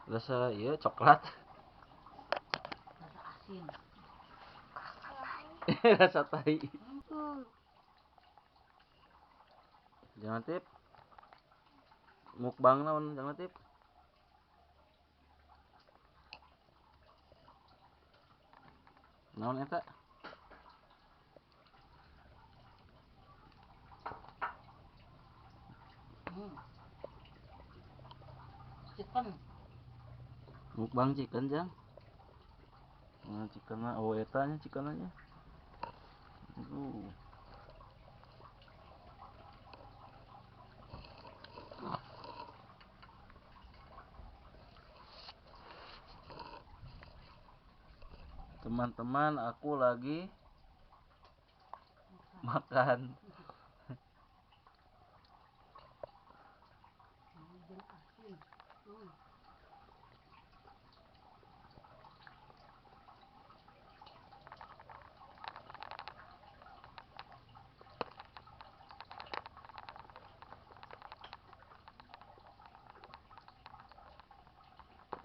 Rasa iya coklat. Rasa asin. Rasa tai. Jangan tip. Mukbang naon jangan tip. Naon eta? Chicken. Mukbang chicken jang. Nah, chicken oh eta nya chicken nya. Teman-teman, aku lagi makan.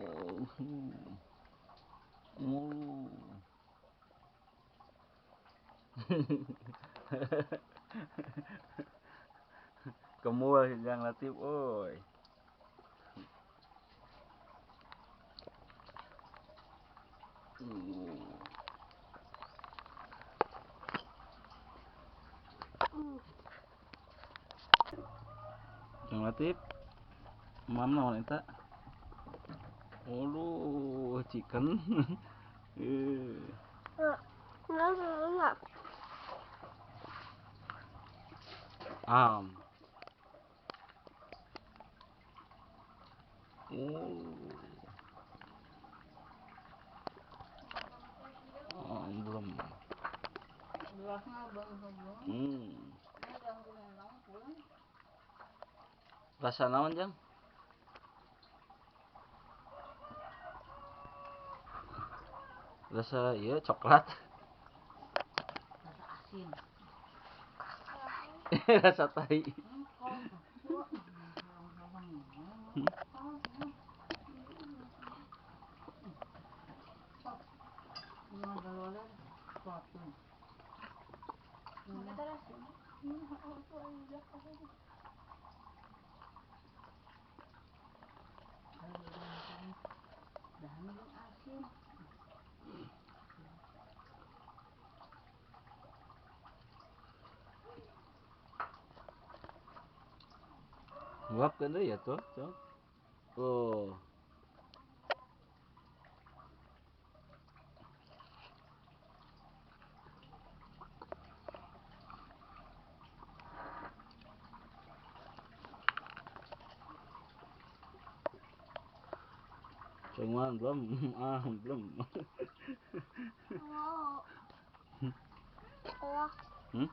Asin. Kemul yang Latif, oi. Yang Latif, mam naon eta? Uluh, chicken. Am. Oh, belum. Gelasnya belum. Rasa naon jang? Rasa iya coklat. Rasa asin. Rasa tai. Asin. Nguap kan ya tuh, Cok. Oh. Cuman belum, belum. Hmm?